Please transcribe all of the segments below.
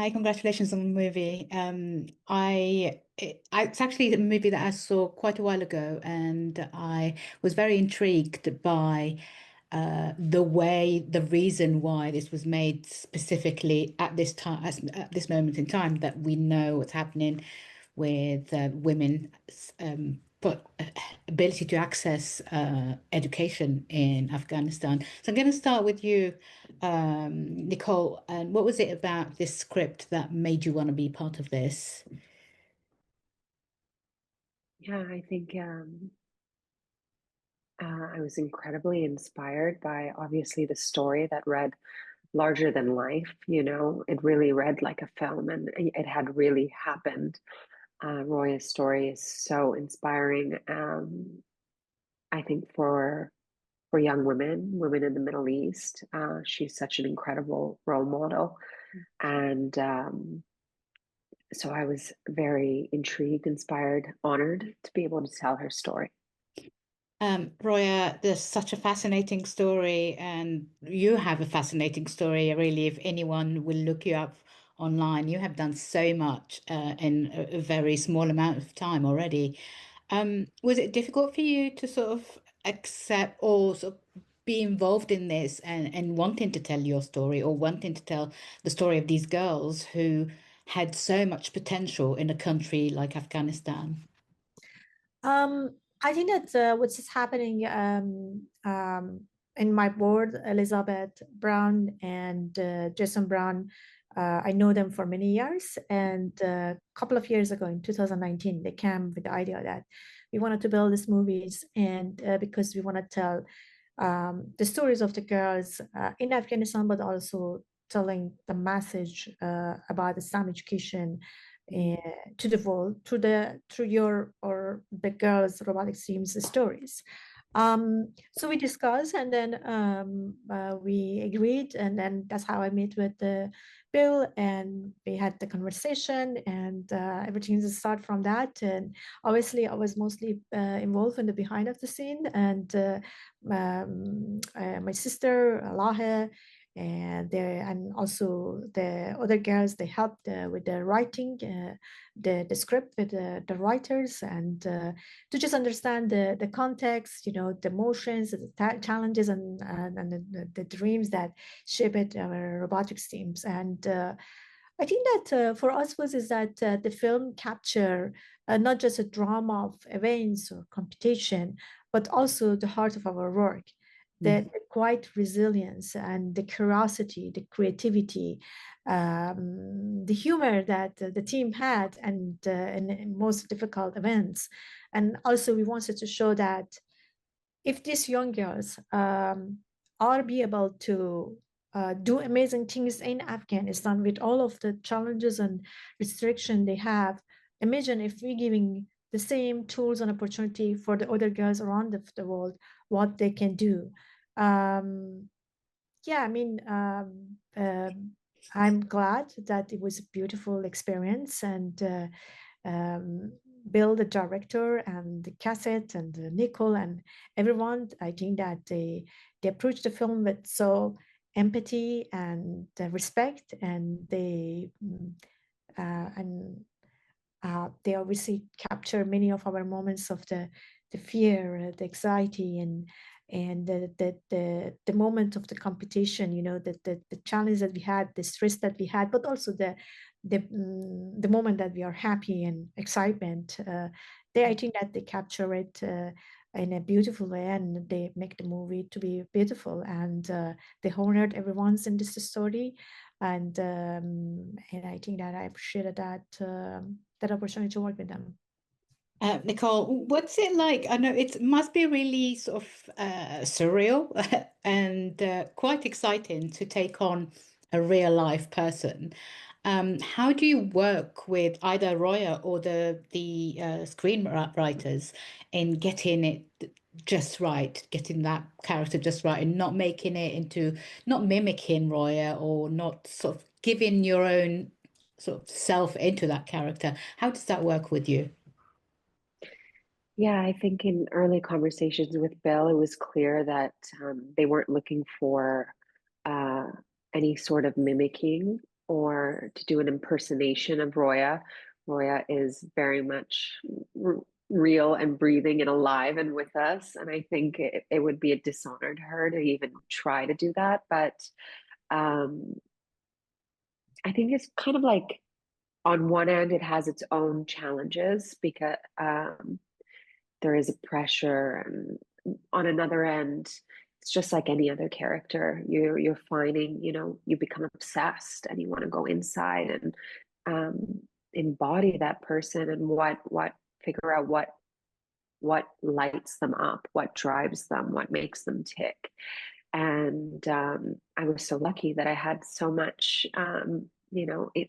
Hey, congratulations on the movie. It's actually a movie that I saw quite a while ago, and I was very intrigued by the way, the reason why this was made specifically at this time, at this moment in time, that we know what's happening with women, but ability to access education in Afghanistan. So I'm going to start with you, Nicole. And what was it about this script that made you want to be part of this? Yeah, I think I was incredibly inspired by obviously the story that read larger than life. It really read like a film and it had really happened. Roya's story is so inspiring. I think for young women in the Middle East, she's such an incredible role model. And so I was very intrigued, inspired, honored to be able to tell her story. Roya, there's such a fascinating story, and you have a fascinating story. Really, if anyone will look you up online, you have done so much in a very small amount of time already. Was it difficult for you to sort of accept or sort of be involved in this and wanting to tell your story or wanting to tell the story of these girls who had so much potential in a country like Afghanistan? I think that what's happening in my board, Elizabeth Brown and Jason Brown, I know them for many years. And a couple of years ago, in 2019, they came with the idea that we wanted to build these movies, and because we want to tell the stories of the girls in Afghanistan, but also telling the message about Islam education uh, to the world through your or the girls' robotics team's stories. So we discussed, and then we agreed, and then that's how I met with Bill, and we had the conversation, and everything just started from that. And obviously, I was mostly involved in the behind of the scene, and my sister Lahe and also the other girls, they helped with the writing the script with the writers, and to just understand the context, the emotions, the challenges, and the dreams that shape it our robotics teams. And I think that for us was is that the film capture not just a drama of events or competition, but also the heart of our work, the quiet resilience and the curiosity, the creativity, the humor that the team had, and in most difficult events. And also, we wanted to show that if these young girls are be able to do amazing things in Afghanistan with all of the challenges and restriction they have, imagine if we're giving the same tools and opportunity for the other girls around the world, what they can do. Um, yeah, I mean, I'm glad that it was a beautiful experience, and Bill, the director, and the cassette, and Nicole, and everyone. I think that they approached the film with so empathy and respect, and and they obviously capture many of our moments of the fear, the anxiety, and the moment of the competition. The challenge that we had, the stress that we had, but also the moment that we are happy and excitement. I think that they capture it in a beautiful way, and they make the movie to be beautiful, and they honored everyone's in this story, and I think that I appreciated that opportunity to work with them. Nicole, what's it like? I know it must be really sort of surreal and quite exciting to take on a real life person. How do you work with either Roya or the screenwriters in getting it just right, getting that character just right, and not making it into not mimicking Roya or not sort of giving your own sort of self into that character? How does that work with you? Yeah, I think in early conversations with Bill, it was clear that they weren't looking for uh, any sort of mimicking or to do an impersonation of Roya. Roya is very much real and breathing and alive and with us. And I think it would be a dishonor to her to even try to do that. But um, I think it's kind of like on one end, it has its own challenges because there is a pressure, and on another end, it's just like any other character. You're finding, you become obsessed and you want to go inside and embody that person and what figure out what lights them up, what drives them, what makes them tick. And I was so lucky that I had so much,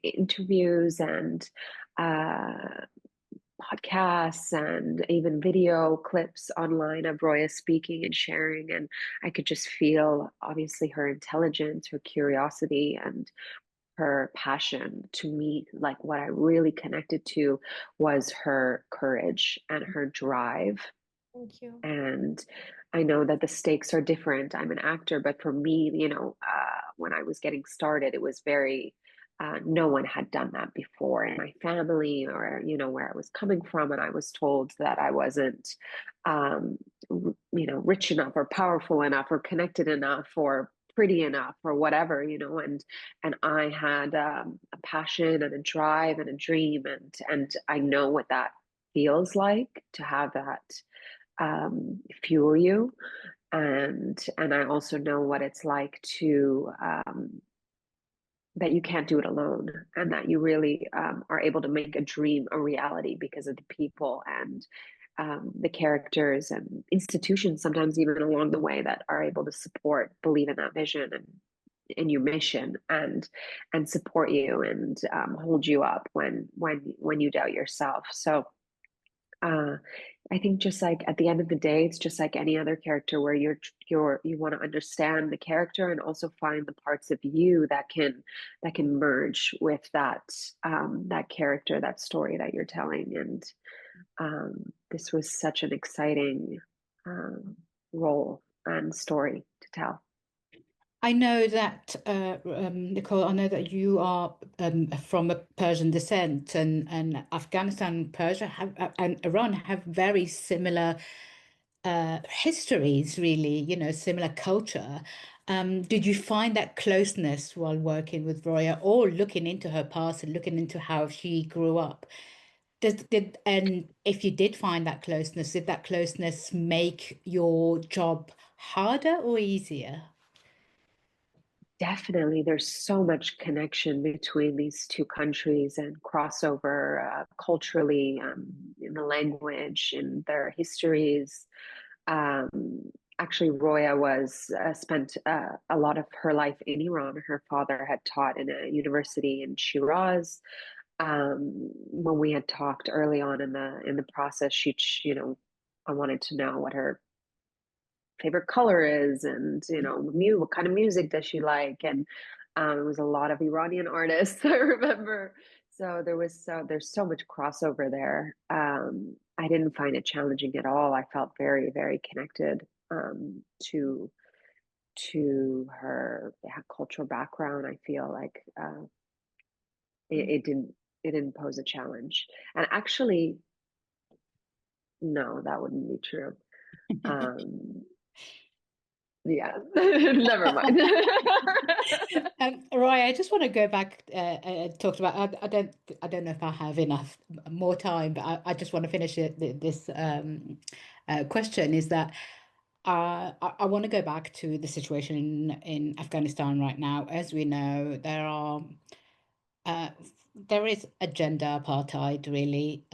interviews and uh, podcasts and even video clips online of Roya speaking and sharing. And I could just feel, obviously, her intelligence, her curiosity, and her passion. To me, like what I really connected to was her courage and her drive. Thank you. And I know that the stakes are different. I'm an actor, but for me, when I was getting started, it was very, no one had done that before in my family or, where I was coming from. And I was told that I wasn't, rich enough or powerful enough or connected enough or pretty enough or whatever, and I had a passion and a drive and a dream. And I know what that feels like to have that fuel you, and I also know what it's like to that you can't do it alone, and that you really are able to make a dream a reality because of the people and the characters and institutions, sometimes even along the way, that are able to support, believe in that vision and in your mission, and support you and hold you up when you doubt yourself. So uh, I think just like at the end of the day, it's just like any other character where you want to understand the character and also find the parts of you that can merge with that character, that story that you're telling. And this was such an exciting role and story to tell. I know that, Nicole, I know that you are from a Persian descent, and Afghanistan and Persia and Iran have very similar histories, really, similar culture. Did you find that closeness while working with Roya or looking into her past and looking into how she grew up? And if you did find that closeness, did that closeness make your job harder or easier? Definitely, there's so much connection between these two countries and crossover culturally, in the language, in their histories. Actually, Roya was spent a lot of her life in Iran. Her father had taught in a university in Shiraz. When we had talked early on in the process, I wanted to know what her favorite color is, and what kind of music does she like. And it was a lot of Iranian artists, I remember. So there's so much crossover there. I didn't find it challenging at all. I felt very, very connected to her cultural background. I feel like it didn't pose a challenge. And actually, no, that wouldn't be true. um Yeah, never mind. Roy, I just want to go back talked about. I don't know if I have enough more time, but I just want to finish this question. Is that I want to go back to the situation in Afghanistan right now. As we know, uh, there is a gender apartheid really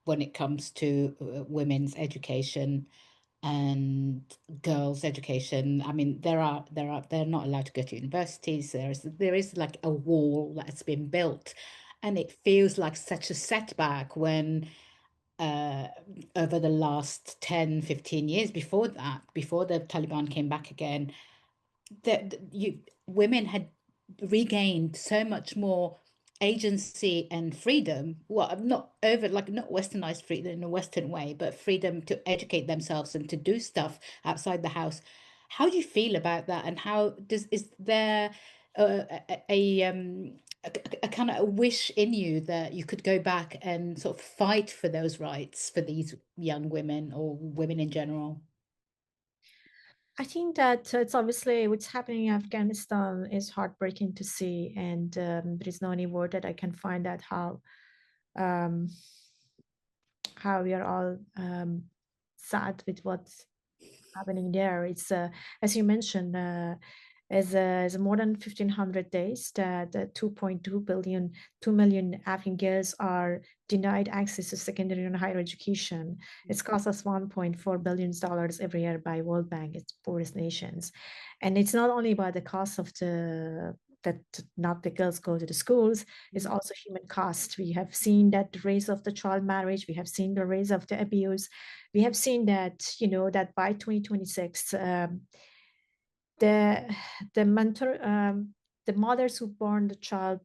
when it comes to women's education and girls' education. I mean, they're not allowed to go to universities. There is like a wall that's been built, and it feels like such a setback when uh over the last 10, 15 years before that, before the Taliban came back again, that you women had regained so much more agency and freedom. Well, not over like not westernized freedom in a Western way, but freedom to educate themselves and to do stuff outside the house. How do you feel about that? And how does is there a kind of a wish in you that you could go back and sort of fight for those rights for these young women or women in general? I think that it's obviously what's happening in Afghanistan is heartbreaking to see, and there is no any word that I can find that um, how we are all sad with what's happening there. It's as you mentioned, as more than 1,500 days that 2 million Afghan girls are denied access to secondary and higher education. It's cost us $1.4 billion every year by World Bank, its poorest nations. And it's not only about the cost of that not the girls go to the schools, it's also human cost. We have seen that the rise of the child marriage, we have seen the rise of the abuse, we have seen that, that by 2026, the the mothers who born the child,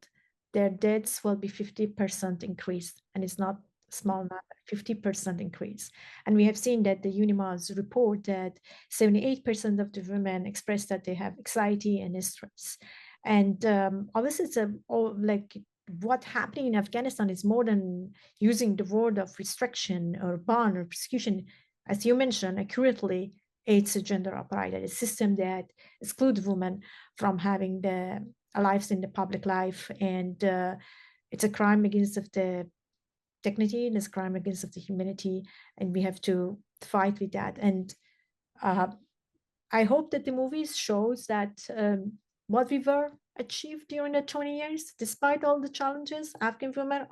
their deaths will be 50% increase, and it's not small number, 50% increase. And we have seen that the UNIMA's report that 78% of the women express that they have anxiety and stress. And obviously, like what happening in Afghanistan is more than using the word of restriction or ban or persecution. As you mentioned accurately, it's a gender apartheid, a system that excludes women from having the lives in the public life, and it's a crime against of the dignity, and it's a crime against of the humanity, and we have to fight with that. And uh, I hope that the movies shows that what we were achieved during the 20 years, despite all the challenges, Afghan women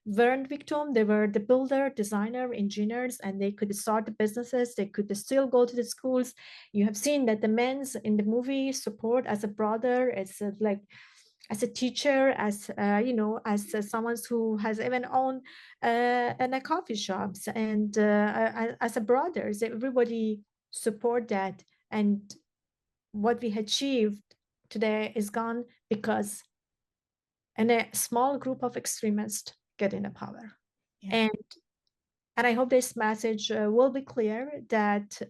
weren't victim. They were the builder, designer, engineers, and they could start the businesses. They could still go to the schools. You have seen that the men's in the movie support as a brother, as a teacher, as as someone who has even owned a coffee shops, and as a brothers, everybody support that. And what we achieved today is gone because a small group of extremists get in the power. Yeah. And I hope this message will be clear that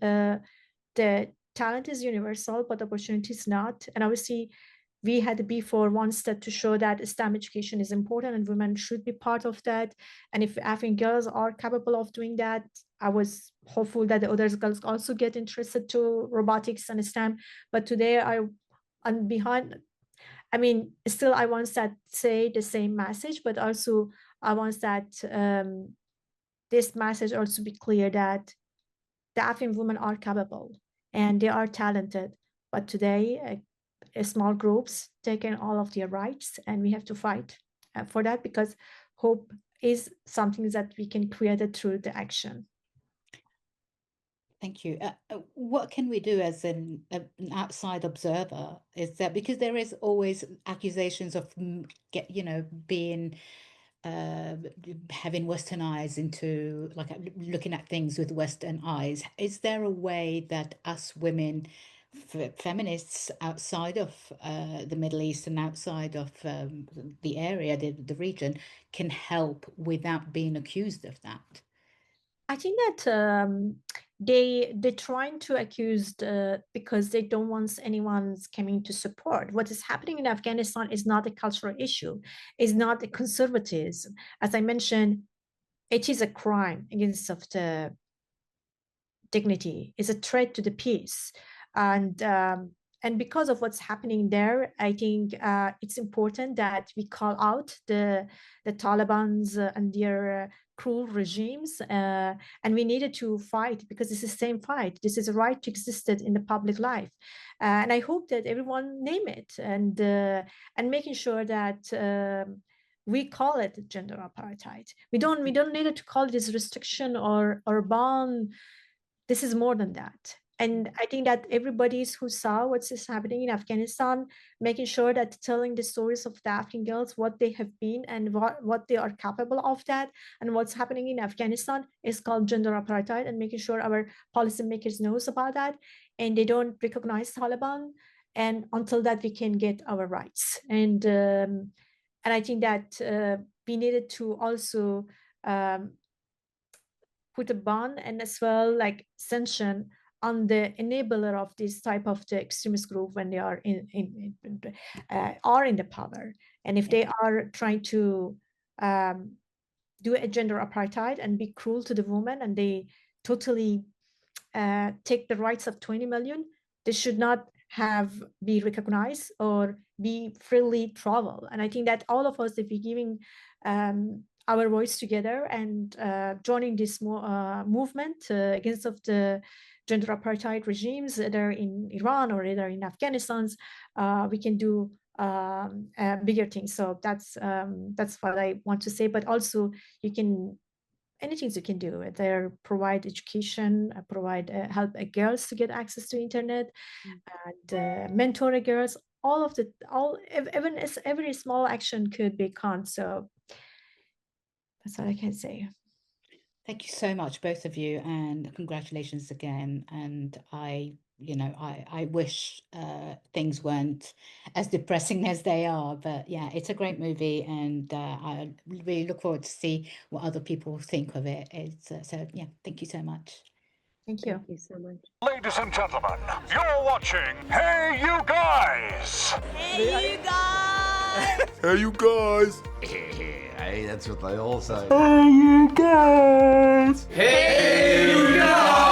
the talent is universal, but opportunity is not. And obviously, we had before one step to show that STEM education is important and women should be part of that. And if Afghan girls are capable of doing that, I was hopeful that the other girls also get interested to robotics and STEM. But today I'm behind. I mean, still I want that say the same message, but also I want that this message also be clear that the Afghan women are capable and they are talented. But today, small groups taking all of their rights, and we have to fight for that, because hope is something that we can create it through the action. Thank you. What can we do as an outside observer? Is that because there is always accusations of being having Western eyes into like looking at things with Western eyes. Is there a way that us women, feminists outside of the Middle East and outside of the area, the region, can help without being accused of that? I think that they're trying to accuse because they don't want anyone's coming to support. What is happening in Afghanistan is not a cultural issue, is not a conservatism. As I mentioned, it is a crime against of the dignity, is a threat to the peace, and because of what's happening there, I think it's important that we call out the Taliban's and their cruel regimes, and we needed to fight because it's the same fight. This is a right to exist in the public life, and I hope that everyone name it, and making sure that. We call it gender apartheid. We don't need to call it as restriction or ban. This is more than that. And I think that everybody who saw what's happening in Afghanistan, making sure that telling the stories of the Afghan girls, what they have been and what they are capable of that, and what's happening in Afghanistan is called gender apartheid, and making sure our policymakers knows about that and they don't recognize Taliban. And until that, we can get our rights. And I think that we needed to also put a ban and as well like sanction on the enabler of this type of the extremist group when they are in the power, and if they are trying to do a gender apartheid and be cruel to the woman, and they totally take the rights of 20 million, they should not be recognized or be freely travel. And I think that all of us, if we're giving our voice together and joining this movement against of the gender apartheid regimes, either in Iran or either in Afghanistan, we can do bigger things. So that's what I want to say. But also, anything you can do, whether provide education, provide help girls to get access to internet, and mentor girls. Even every small action could be count. So that's all I can say. Thank you so much, both of you, and congratulations again. And I wish things weren't as depressing as they are, but yeah, it's a great movie, and I really look forward to see what other people think of it. It's so yeah, thank you so much. Thank you. Thank you so much. Ladies and gentlemen, you're watching Hey You Guys! Hey, you guys! Hey, you guys! Hey, that's what they all say. Hey, you guys! Hey, you guys!